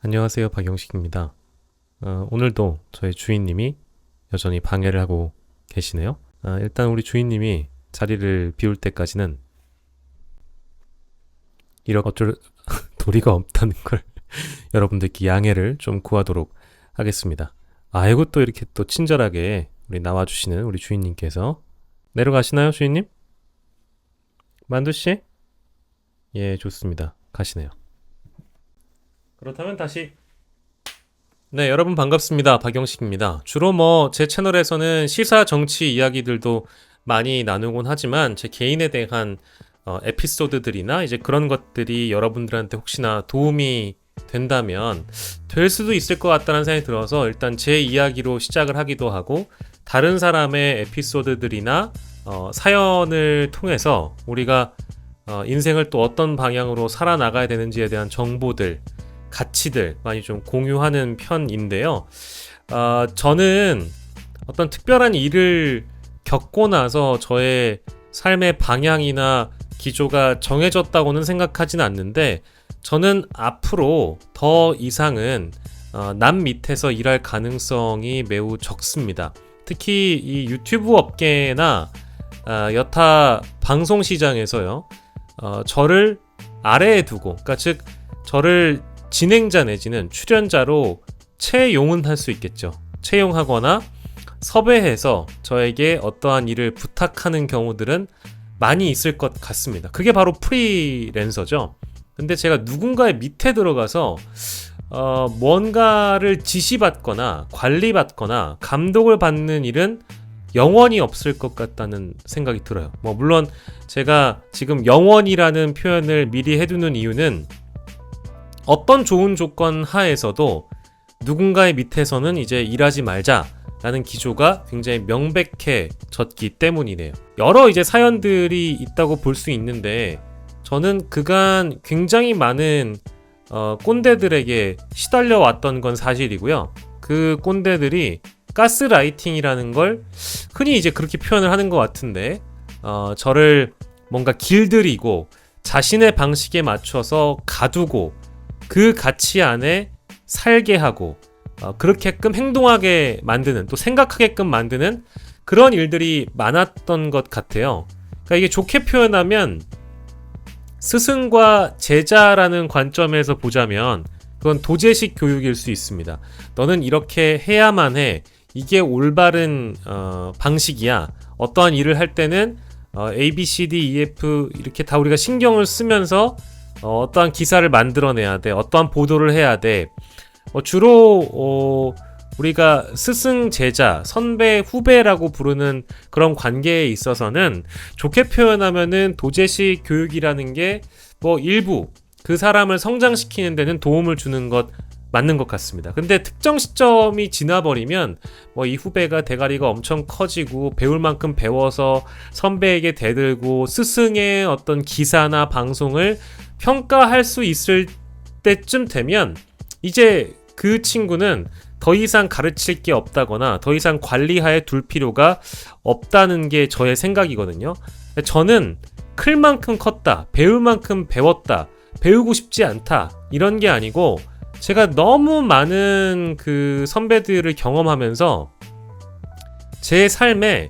안녕하세요. 박영식입니다. 오늘도 저희 주인님이 여전히 방해를 하고 계시네요. 일단 우리 주인님이 자리를 비울 때까지는 이렇게 어쩔 도리가 없다는 걸 여러분들께 양해를 좀 구하도록 하겠습니다. 아이고, 또 이렇게 또 친절하게 우리 나와주시는 우리 주인님께서 내려가시나요, 주인님? 만두씨? 예, 좋습니다. 가시네요. 그렇다면 다시. 네, 여러분 반갑습니다. 박영식입니다. 주로 제 채널에서는 시사 정치 이야기들도 많이 나누곤 하지만 제 개인에 대한 에피소드들이나 이제 그런 것들이 여러분들한테 혹시나 도움이 된다면 될 수도 있을 것 같다는 생각이 들어서 일단 제 이야기로 시작을 하기도 하고, 다른 사람의 에피소드들이나 사연을 통해서 우리가 인생을 또 어떤 방향으로 살아나가야 되는지에 대한 정보들, 가치들 많이 좀 공유하는 편인데요. 저는 어떤 특별한 일을 겪고 나서 저의 삶의 방향이나 기조가 정해졌다고는 생각하진 않는데, 저는 앞으로 더 이상은 남 밑에서 일할 가능성이 매우 적습니다. 특히 이 유튜브 업계나 여타 방송 시장에서요, 저를 아래에 두고, 그러니까 즉 저를 진행자 내지는 출연자로 채용은 할 수 있겠죠. 채용하거나 섭외해서 저에게 어떠한 일을 부탁하는 경우들은 많이 있을 것 같습니다. 그게 바로 프리랜서죠. 근데 제가 누군가의 밑에 들어가서 뭔가를 지시받거나 관리받거나 감독을 받는 일은 영원히 없을 것 같다는 생각이 들어요. 물론 제가 지금 영원이라는 표현을 미리 해두는 이유는, 어떤 좋은 조건 하에서도 누군가의 밑에서는 이제 일하지 말자라는 기조가 굉장히 명백해졌기 때문이네요. 여러 이제 사연들이 있다고 볼 수 있는데, 저는 그간 굉장히 많은 꼰대들에게 시달려 왔던 건 사실이고요. 그 꼰대들이 가스라이팅이라는 걸 흔히 이제 그렇게 표현을 하는 것 같은데, 저를 뭔가 길들이고 자신의 방식에 맞춰서 가두고 그 가치 안에 살게 하고 그렇게끔 행동하게 만드는, 또 생각하게끔 만드는 그런 일들이 많았던 것 같아요. 그러니까 이게 좋게 표현하면 스승과 제자라는 관점에서 보자면 그건 도제식 교육일 수 있습니다. 너는 이렇게 해야만 해, 이게 올바른 방식이야. 어떠한 일을 할 때는 A, B, C, D, E, F 이렇게 다 우리가 신경을 쓰면서 어떠한 기사를 만들어내야 돼, 어떠한 보도를 해야 돼. 주로 우리가 스승, 제자, 선배, 후배라고 부르는 그런 관계에 있어서는 좋게 표현하면은 도제식 교육이라는 게 일부 그 사람을 성장시키는 데는 도움을 주는 것 맞는 것 같습니다. 근데 특정 시점이 지나버리면 이 후배가 대가리가 엄청 커지고 배울 만큼 배워서 선배에게 대들고 스승의 어떤 기사나 방송을 평가할 수 있을 때쯤 되면 이제 그 친구는 더 이상 가르칠 게 없다거나 더 이상 관리하에 둘 필요가 없다는 게 저의 생각이거든요. 저는 클 만큼 컸다, 배울 만큼 배웠다, 배우고 싶지 않다, 이런 게 아니고, 제가 너무 많은 그 선배들을 경험하면서 제 삶에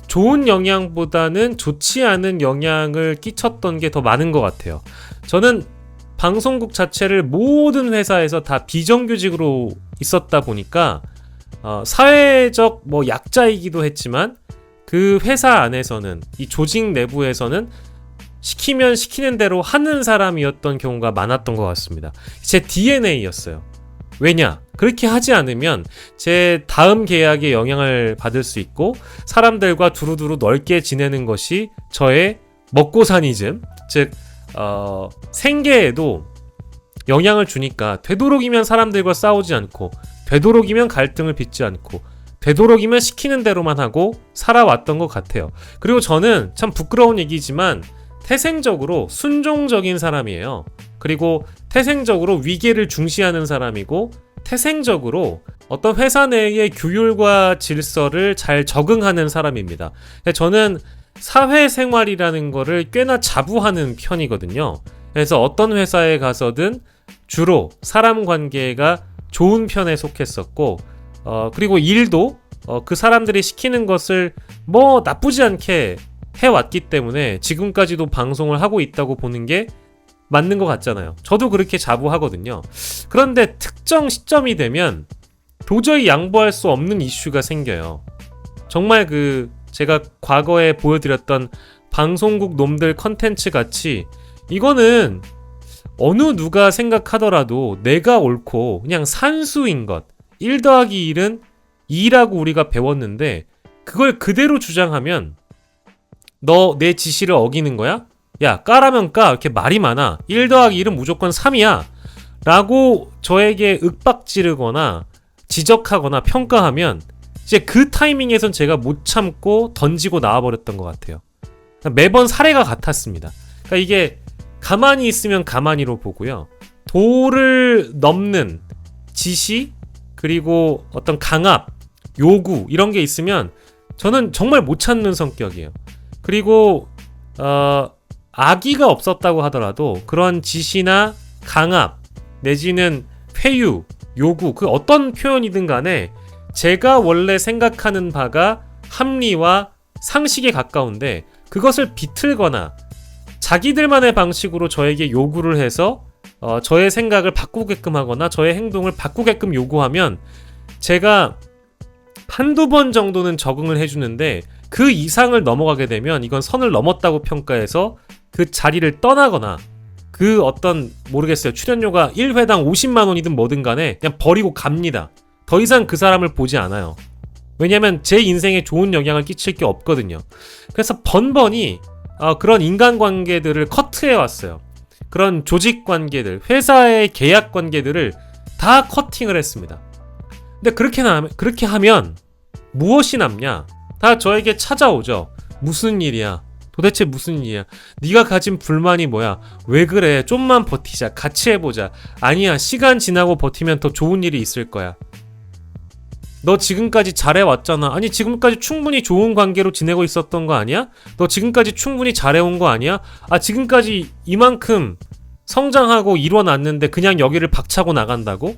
좋은 영향보다는 좋지 않은 영향을 끼쳤던 게 더 많은 것 같아요. 저는 방송국 자체를 모든 회사에서 다 비정규직으로 있었다 보니까 사회적 약자이기도 했지만, 그 회사 안에서는, 이 조직 내부에서는 시키면 시키는 대로 하는 사람이었던 경우가 많았던 것 같습니다. 제 DNA였어요. 왜냐? 그렇게 하지 않으면 제 다음 계약에 영향을 받을 수 있고, 사람들과 두루두루 넓게 지내는 것이 저의 먹고사니즘, 즉 생계에도 영향을 주니까, 되도록이면 사람들과 싸우지 않고, 되도록이면 갈등을 빚지 않고, 되도록이면 시키는 대로만 하고 살아왔던 것 같아요. 그리고 저는 참 부끄러운 얘기지만 태생적으로 순종적인 사람이에요. 그리고 태생적으로 위계를 중시하는 사람이고, 태생적으로 어떤 회사 내의 규율과 질서를 잘 적응하는 사람입니다. 저는 사회생활이라는 거를 꽤나 자부하는 편이거든요. 그래서 어떤 회사에 가서든 주로 사람 관계가 좋은 편에 속했었고, 그리고 일도 그 사람들이 시키는 것을 뭐 나쁘지 않게 해왔기 때문에 지금까지도 방송을 하고 있다고 보는 게 맞는 것 같잖아요. 저도 그렇게 자부하거든요. 그런데 특정 시점이 되면 도저히 양보할 수 없는 이슈가 생겨요. 정말 제가 과거에 보여드렸던 방송국 놈들 컨텐츠 같이 이거는 어느 누가 생각하더라도 내가 옳고 그냥 산수인 것, 1 더하기 1은 2라고 우리가 배웠는데 그걸 그대로 주장하면 너 내 지시를 어기는 거야? 야, 까라면 까. 이렇게 말이 많아. 1 더하기 1은 무조건 3이야. 라고 저에게 윽박지르거나 지적하거나 평가하면 이제 그 타이밍에선 제가 못 참고 던지고 나와버렸던 것 같아요. 매번 사례가 같았습니다. 그러니까 이게 가만히 있으면 가만히로 보고요. 도를 넘는 지시, 그리고 어떤 강압, 요구 이런 게 있으면 저는 정말 못 참는 성격이에요. 그리고 악의가 없었다고 하더라도 그런 지시나 강압 내지는 회유, 요구 그 어떤 표현이든 간에 제가 원래 생각하는 바가 합리와 상식에 가까운데 그것을 비틀거나 자기들만의 방식으로 저에게 요구를 해서 저의 생각을 바꾸게끔 하거나 저의 행동을 바꾸게끔 요구하면 제가 한두 번 정도는 적응을 해주는데 그 이상을 넘어가게 되면 이건 선을 넘었다고 평가해서 그 자리를 떠나거나 그 어떤 모르겠어요. 출연료가 1회당 50만 원이든 뭐든 간에 그냥 버리고 갑니다. 더 이상 그 사람을 보지 않아요. 왜냐면 제 인생에 좋은 영향을 끼칠 게 없거든요. 그래서 번번이 그런 인간관계들을 커트해왔어요. 그런 조직관계들, 회사의 계약관계들을 다 커팅을 했습니다. 근데 그렇게 하면 무엇이 남냐? 다 저에게 찾아오죠. 무슨 일이야? 도대체 무슨 일이야? 네가 가진 불만이 뭐야? 왜 그래? 좀만 버티자. 같이 해보자. 아니야, 시간 지나고 버티면 더 좋은 일이 있을 거야. 너 지금까지 잘해왔잖아. 아니 지금까지 충분히 좋은 관계로 지내고 있었던 거 아니야? 너 지금까지 충분히 잘해온 거 아니야? 지금까지 이만큼 성장하고 이뤄놨는데 그냥 여기를 박차고 나간다고?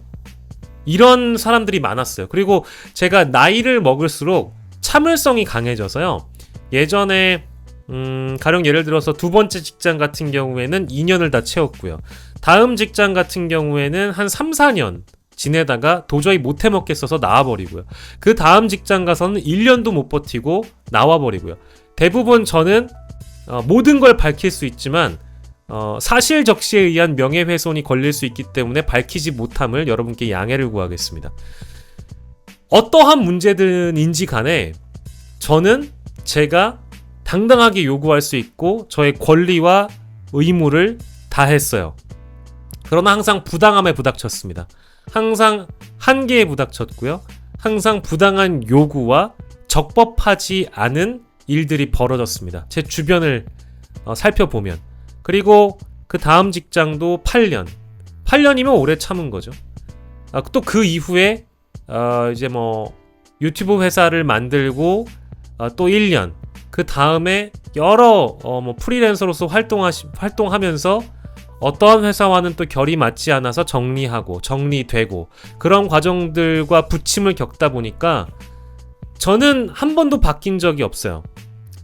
이런 사람들이 많았어요. 그리고 제가 나이를 먹을수록 참을성이 강해져서요. 예전에 가령 예를 들어서 두 번째 직장 같은 경우에는 2년을 다 채웠고요. 다음 직장 같은 경우에는 한 3, 4년 지내다가 도저히 못 해먹겠어서 나와버리고요. 그 다음 직장 가서는 1년도 못 버티고 나와버리고요. 대부분 저는 모든 걸 밝힐 수 있지만 사실 적시에 의한 명예훼손이 걸릴 수 있기 때문에 밝히지 못함을 여러분께 양해를 구하겠습니다. 어떠한 문제든지 간에 저는 제가 당당하게 요구할 수 있고 저의 권리와 의무를 다했어요. 그러나 항상 부당함에 부닥쳤습니다. 항상 한계에 부닥쳤고요. 항상 부당한 요구와 적법하지 않은 일들이 벌어졌습니다. 제 주변을 살펴보면. 그리고 그 다음 직장도 8년. 8년이면 오래 참은 거죠. 또 그 이후에 이제 유튜브 회사를 만들고 또 1년. 그 다음에 여러 프리랜서로서 활동하면서 어떠한 회사와는 또 결이 맞지 않아서 정리하고 정리되고 그런 과정들과 부침을 겪다 보니까 저는 한 번도 바뀐 적이 없어요.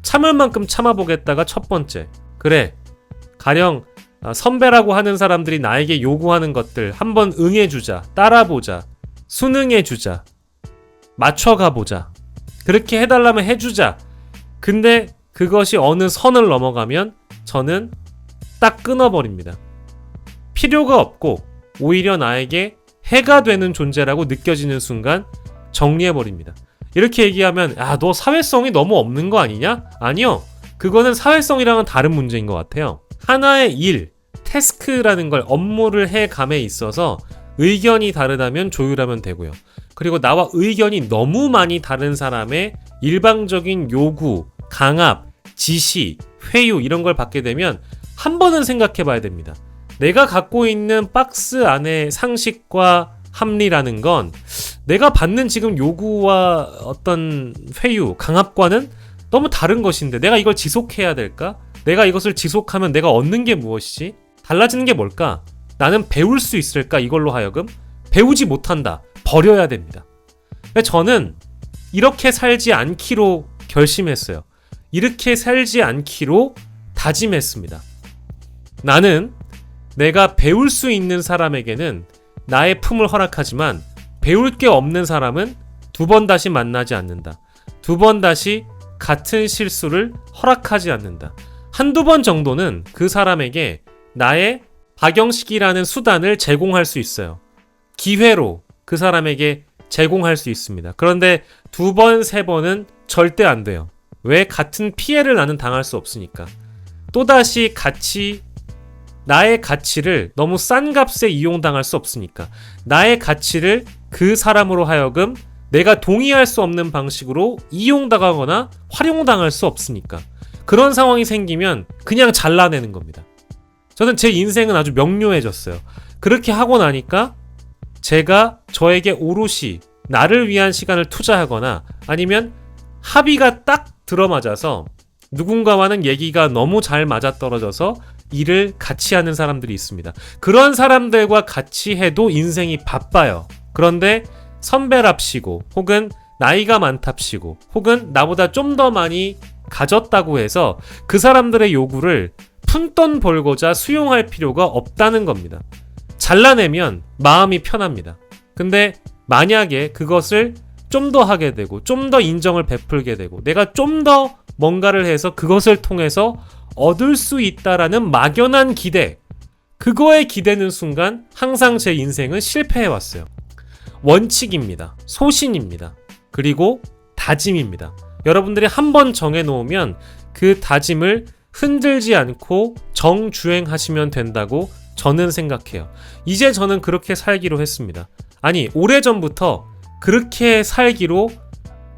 참을 만큼 참아보겠다가 첫 번째. 그래, 가령 선배라고 하는 사람들이 나에게 요구하는 것들 한번 응해주자, 따라보자, 순응해주자, 맞춰가보자, 그렇게 해달라면 해주자. 근데 그것이 어느 선을 넘어가면 저는 딱 끊어버립니다. 필요가 없고 오히려 나에게 해가 되는 존재라고 느껴지는 순간 정리해버립니다. 이렇게 얘기하면 너 사회성이 너무 없는 거 아니냐? 아니요. 그거는 사회성이랑은 다른 문제인 것 같아요. 하나의 일, 태스크라는 걸 업무를 해감에 있어서 의견이 다르다면 조율하면 되고요. 그리고 나와 의견이 너무 많이 다른 사람의 일방적인 요구, 강압, 지시, 회유 이런 걸 받게 되면 한 번은 생각해 봐야 됩니다. 내가 갖고 있는 박스 안의 상식과 합리라는 건 내가 받는 지금 요구와 어떤 회유, 강압과는 너무 다른 것인데 내가 이걸 지속해야 될까? 내가 이것을 지속하면 내가 얻는 게 무엇이지? 달라지는 게 뭘까? 나는 배울 수 있을까? 이걸로 하여금 배우지 못한다. 버려야 됩니다. 저는 이렇게 살지 않기로 결심했어요. 이렇게 살지 않기로 다짐했습니다. 나는 내가 배울 수 있는 사람에게는 나의 품을 허락하지만 배울 게 없는 사람은 두 번 다시 만나지 않는다. 두 번 다시 같은 실수를 허락하지 않는다. 한두 번 정도는 그 사람에게 나의 박영식이라는 수단을 제공할 수 있어요. 기회로 그 사람에게 제공할 수 있습니다. 그런데 두 번, 세 번은 절대 안 돼요. 왜? 같은 피해를 나는 당할 수 없으니까. 또다시 나의 가치를 너무 싼 값에 이용당할 수 없으니까. 나의 가치를 그 사람으로 하여금 내가 동의할 수 없는 방식으로 이용당하거나 활용당할 수 없으니까. 그런 상황이 생기면 그냥 잘라내는 겁니다. 저는 제 인생은 아주 명료해졌어요. 그렇게 하고 나니까 제가 저에게 오롯이 나를 위한 시간을 투자하거나 아니면 합의가 딱 들어맞아서 누군가와는 얘기가 너무 잘 맞아떨어져서 일을 같이 하는 사람들이 있습니다. 그런 사람들과 같이 해도 인생이 바빠요. 그런데 선배랍시고 혹은 나이가 많답시고 혹은 나보다 좀 더 많이 가졌다고 해서 그 사람들의 요구를 푼돈 벌고자 수용할 필요가 없다는 겁니다. 잘라내면 마음이 편합니다. 근데 만약에 그것을 좀 더 하게 되고 좀 더 인정을 베풀게 되고 내가 좀 더 뭔가를 해서 그것을 통해서 얻을 수 있다라는 막연한 기대, 그거에 기대는 순간 항상 제 인생은 실패해왔어요. 원칙입니다. 소신입니다. 그리고 다짐입니다. 여러분들이 한번 정해놓으면 그 다짐을 흔들지 않고 정주행하시면 된다고 저는 생각해요. 이제 저는 그렇게 살기로 했습니다. 아니, 오래전부터 그렇게 살기로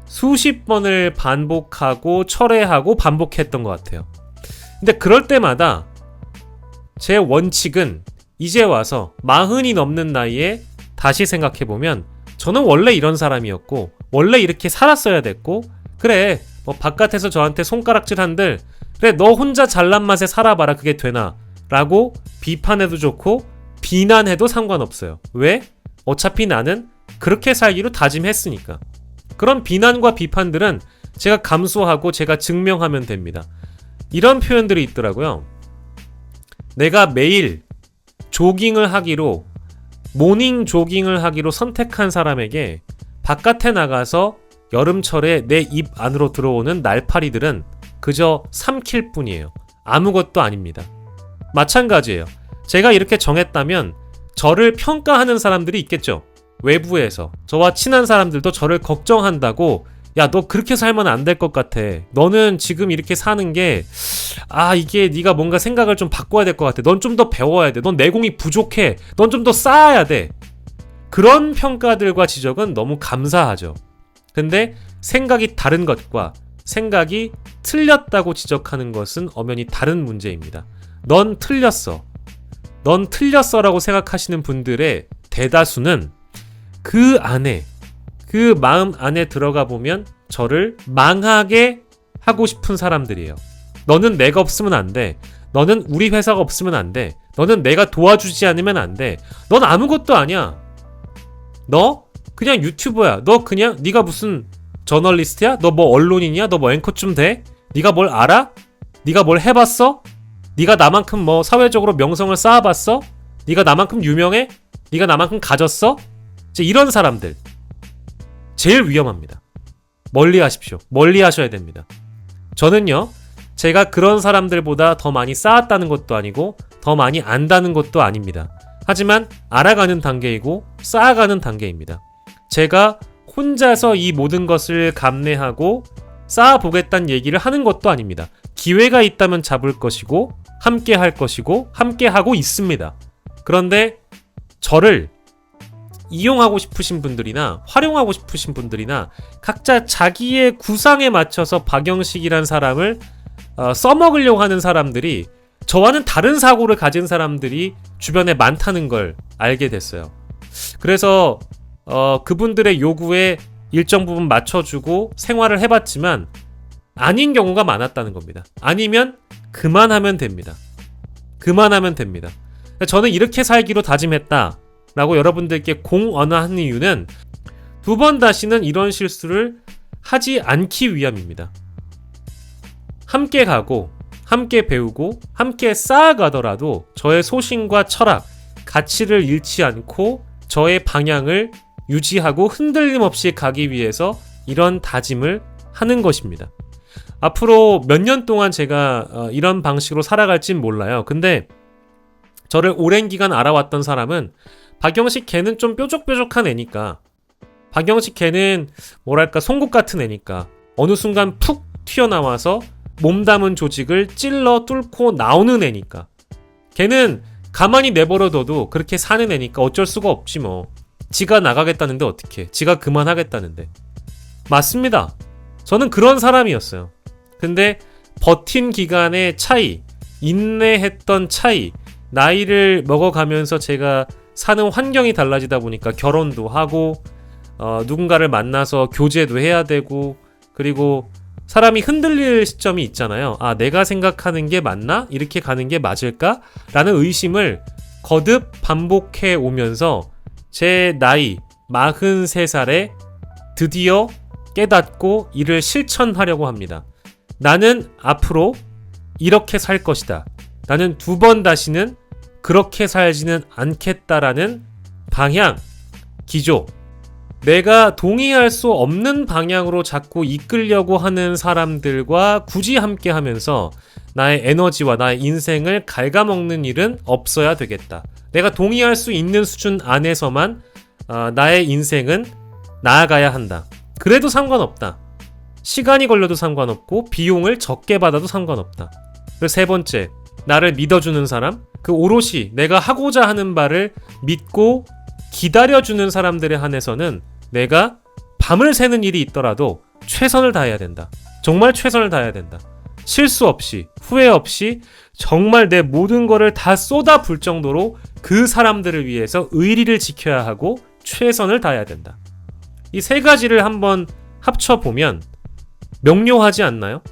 수십 번을 반복하고 철회하고 반복했던 것 같아요. 근데 그럴 때마다 제 원칙은 이제 와서 40이 넘는 나이에 다시 생각해보면 저는 원래 이런 사람이었고 원래 이렇게 살았어야 됐고 그래 뭐 바깥에서 저한테 손가락질 한들 그래 너 혼자 잘난 맛에 살아봐라 그게 되나 라고 비판해도 좋고 비난해도 상관없어요. 왜? 어차피 나는 그렇게 살기로 다짐했으니까. 그런 비난과 비판들은 제가 감수하고 제가 증명하면 됩니다. 이런 표현들이 있더라고요. 내가 매일 조깅을 하기로 모닝 조깅을 하기로 선택한 사람에게 바깥에 나가서 여름철에 내 입 안으로 들어오는 날파리들은 그저 삼킬 뿐이에요. 아무것도 아닙니다. 마찬가지예요. 제가 이렇게 정했다면 저를 평가하는 사람들이 있겠죠. 외부에서 저와 친한 사람들도 저를 걱정한다고 야, 너 그렇게 살면 안 될 것 같아. 너는 지금 이렇게 사는 게 이게 네가 뭔가 생각을 좀 바꿔야 될 것 같아. 넌 좀 더 배워야 돼. 넌 내공이 부족해. 넌 좀 더 쌓아야 돼. 그런 평가들과 지적은 너무 감사하죠. 근데 생각이 다른 것과 생각이 틀렸다고 지적하는 것은 엄연히 다른 문제입니다. 넌 틀렸어. 넌 틀렸어라고 생각하시는 분들의 대다수는 그 안에 그 마음 안에 들어가 보면 저를 망하게 하고 싶은 사람들이에요. 너는 내가 없으면 안 돼. 너는 우리 회사가 없으면 안 돼. 너는 내가 도와주지 않으면 안 돼. 넌 아무것도 아니야. 너 그냥 유튜버야. 너 그냥 네가 무슨 저널리스트야? 너 뭐 언론인이야? 너 뭐 앵커쯤 돼? 네가 뭘 알아? 네가 뭘 해봤어? 네가 나만큼 뭐 사회적으로 명성을 쌓아봤어? 네가 나만큼 유명해? 네가 나만큼 가졌어? 이제 이런 사람들 제일 위험합니다. 멀리 하십시오. 멀리 하셔야 됩니다. 저는요, 제가 그런 사람들보다 더 많이 쌓았다는 것도 아니고 더 많이 안다는 것도 아닙니다. 하지만 알아가는 단계이고 쌓아가는 단계입니다. 제가 혼자서 이 모든 것을 감내하고 쌓아보겠다는 얘기를 하는 것도 아닙니다. 기회가 있다면 잡을 것이고 함께 할 것이고 함께 하고 있습니다. 그런데 저를 이용하고 싶으신 분들이나 활용하고 싶으신 분들이나 각자 자기의 구상에 맞춰서 박영식이란 사람을 써먹으려고 하는 사람들이 저와는 다른 사고를 가진 사람들이 주변에 많다는 걸 알게 됐어요. 그래서 그분들의 요구에 일정 부분 맞춰주고 생활을 해봤지만 아닌 경우가 많았다는 겁니다. 아니면 그만하면 됩니다. 그만하면 됩니다. 저는 이렇게 살기로 다짐했다 라고 여러분들께 공언하는 이유는 두 번 다시는 이런 실수를 하지 않기 위함입니다. 함께 가고 함께 배우고 함께 쌓아가더라도 저의 소신과 철학, 가치를 잃지 않고 저의 방향을 유지하고 흔들림 없이 가기 위해서 이런 다짐을 하는 것입니다. 앞으로 몇 년 동안 제가 이런 방식으로 살아갈진 몰라요. 근데 저를 오랜 기간 알아왔던 사람은 박영식 걔는 좀 뾰족뾰족한 애니까, 박영식 걔는 뭐랄까 송곳 같은 애니까 어느 순간 푹 튀어나와서 몸담은 조직을 찔러 뚫고 나오는 애니까, 걔는 가만히 내버려둬도 그렇게 사는 애니까 어쩔 수가 없지 뭐. 지가 나가겠다는데 어떡해. 지가 그만하겠다는데. 맞습니다. 저는 그런 사람이었어요. 근데 버틴 기간의 차이, 인내했던 차이, 나이를 먹어가면서 제가 사는 환경이 달라지다 보니까 결혼도 하고 누군가를 만나서 교제도 해야 되고, 그리고 사람이 흔들릴 시점이 있잖아요. 아, 내가 생각하는 게 맞나? 이렇게 가는 게 맞을까? 라는 의심을 거듭 반복해 오면서 제 나이 43살에 드디어 깨닫고 이를 실천하려고 합니다. 나는 앞으로 이렇게 살 것이다. 나는 두 번 다시는 그렇게 살지는 않겠다라는 방향, 기조, 내가 동의할 수 없는 방향으로 자꾸 이끌려고 하는 사람들과 굳이 함께 하면서 나의 에너지와 나의 인생을 갉아먹는 일은 없어야 되겠다. 내가 동의할 수 있는 수준 안에서만 나의 인생은 나아가야 한다. 그래도 상관없다. 시간이 걸려도 상관없고 비용을 적게 받아도 상관없다. 그리고 세 번째, 나를 믿어주는 사람, 그 오롯이 내가 하고자 하는 바를 믿고 기다려주는 사람들에 한해서는 내가 밤을 새는 일이 있더라도 최선을 다해야 된다. 정말 최선을 다해야 된다. 실수 없이, 후회 없이 정말 내 모든 거를 다 쏟아부을 정도로 그 사람들을 위해서 의리를 지켜야 하고 최선을 다해야 된다. 이 세 가지를 한번 합쳐보면 명료하지 않나요?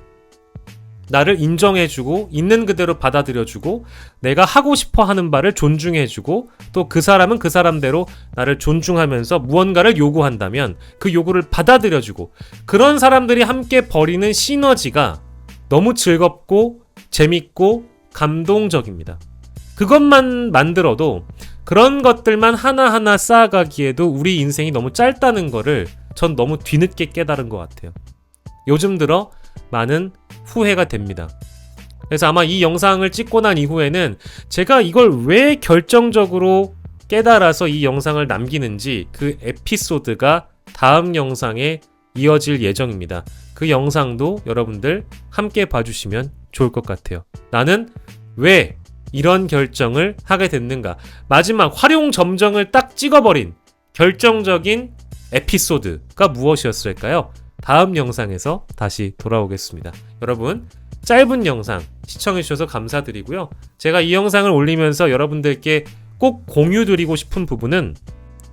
나를 인정해주고 있는 그대로 받아들여주고 내가 하고 싶어 하는 바를 존중해주고 또 그 사람은 그 사람대로 나를 존중하면서 무언가를 요구한다면 그 요구를 받아들여주고, 그런 사람들이 함께 벌이는 시너지가 너무 즐겁고 재밌고 감동적입니다. 그것만 만들어도, 그런 것들만 하나하나 쌓아가기에도 우리 인생이 너무 짧다는 거를 전 너무 뒤늦게 깨달은 것 같아요. 요즘 들어 많은 후회가 됩니다. 그래서 아마 이 영상을 찍고 난 이후에는 제가 이걸 왜 결정적으로 깨달아서 이 영상을 남기는지 그 에피소드가 다음 영상에 이어질 예정입니다. 그 영상도 여러분들 함께 봐주시면 좋을 것 같아요. 나는 왜 이런 결정을 하게 됐는가? 마지막 활용점정을 딱 찍어버린 결정적인 에피소드가 무엇이었을까요? 다음 영상에서 다시 돌아오겠습니다. 여러분, 짧은 영상 시청해주셔서 감사드리고요. 제가 이 영상을 올리면서 여러분들께 꼭 공유드리고 싶은 부분은,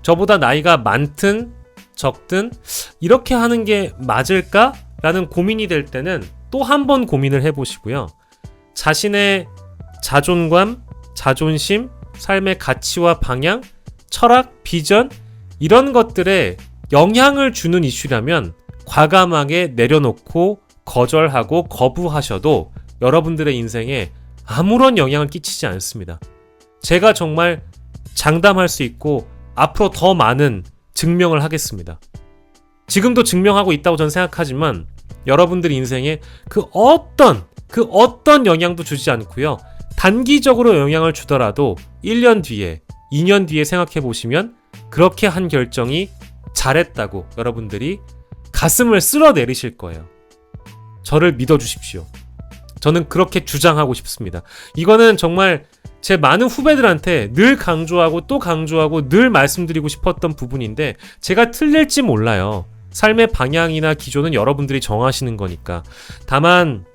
저보다 나이가 많든 적든 이렇게 하는 게 맞을까? 라는 고민이 될 때는 또 한 번 고민을 해보시고요. 자신의 자존감, 자존심, 삶의 가치와 방향, 철학, 비전, 이런 것들에 영향을 주는 이슈라면 과감하게 내려놓고 거절하고 거부하셔도 여러분들의 인생에 아무런 영향을 끼치지 않습니다. 제가 정말 장담할 수 있고 앞으로 더 많은 증명을 하겠습니다. 지금도 증명하고 있다고 저는 생각하지만 여러분들 인생에 그 어떤 영향도 주지 않고요. 단기적으로 영향을 주더라도 1년 뒤에, 2년 뒤에 생각해 보시면 그렇게 한 결정이 잘했다고 여러분들이 가슴을 쓸어 내리실 거예요. 저를 믿어주십시오. 저는 그렇게 주장하고 싶습니다. 이거는 정말 제 많은 후배들한테 늘 강조하고 또 강조하고 늘 말씀드리고 싶었던 부분인데, 제가 틀릴지 몰라요. 삶의 방향이나 기조는 여러분들이 정하시는 거니까. 다만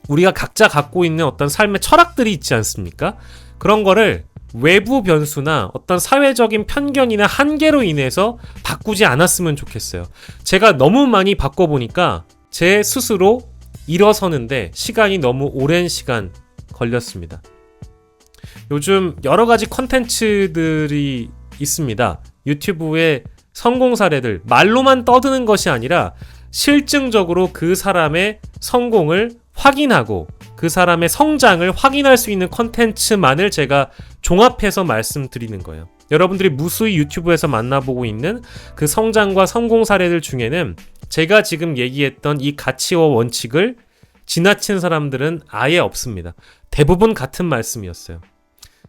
우리가 각자 갖고 있는 어떤 삶의 철학들이 있지 않습니까? 그런 거를 외부 변수나 어떤 사회적인 편견이나 한계로 인해서 바꾸지 않았으면 좋겠어요. 제가 너무 많이 바꿔보니까 제 스스로 일어서는데 시간이 너무 오랜 시간 걸렸습니다. 요즘 여러 가지 컨텐츠들이 있습니다. 유튜브에 성공 사례들, 말로만 떠드는 것이 아니라 실증적으로 그 사람의 성공을 확인하고 그 사람의 성장을 확인할 수 있는 컨텐츠만을 제가 종합해서 말씀드리는 거예요. 여러분들이 무수히 유튜브에서 만나보고 있는 그 성장과 성공 사례들 중에는 제가 지금 얘기했던 이 가치와 원칙을 지나친 사람들은 아예 없습니다. 대부분 같은 말씀이었어요.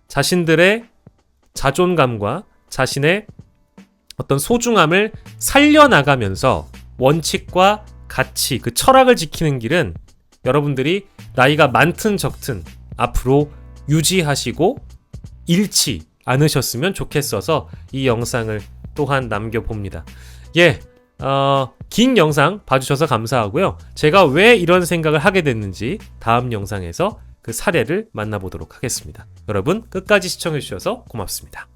자신들의 자존감과 자신의 어떤 소중함을 살려나가면서 원칙과 가치, 그 철학을 지키는 길은 여러분들이 나이가 많든 적든 앞으로 유지하시고 잃지 않으셨으면 좋겠어서 이 영상을 또한 남겨봅니다. 긴 영상 봐주셔서 감사하고요. 제가 왜 이런 생각을 하게 됐는지 다음 영상에서 그 사례를 만나보도록 하겠습니다. 여러분 끝까지 시청해주셔서 고맙습니다.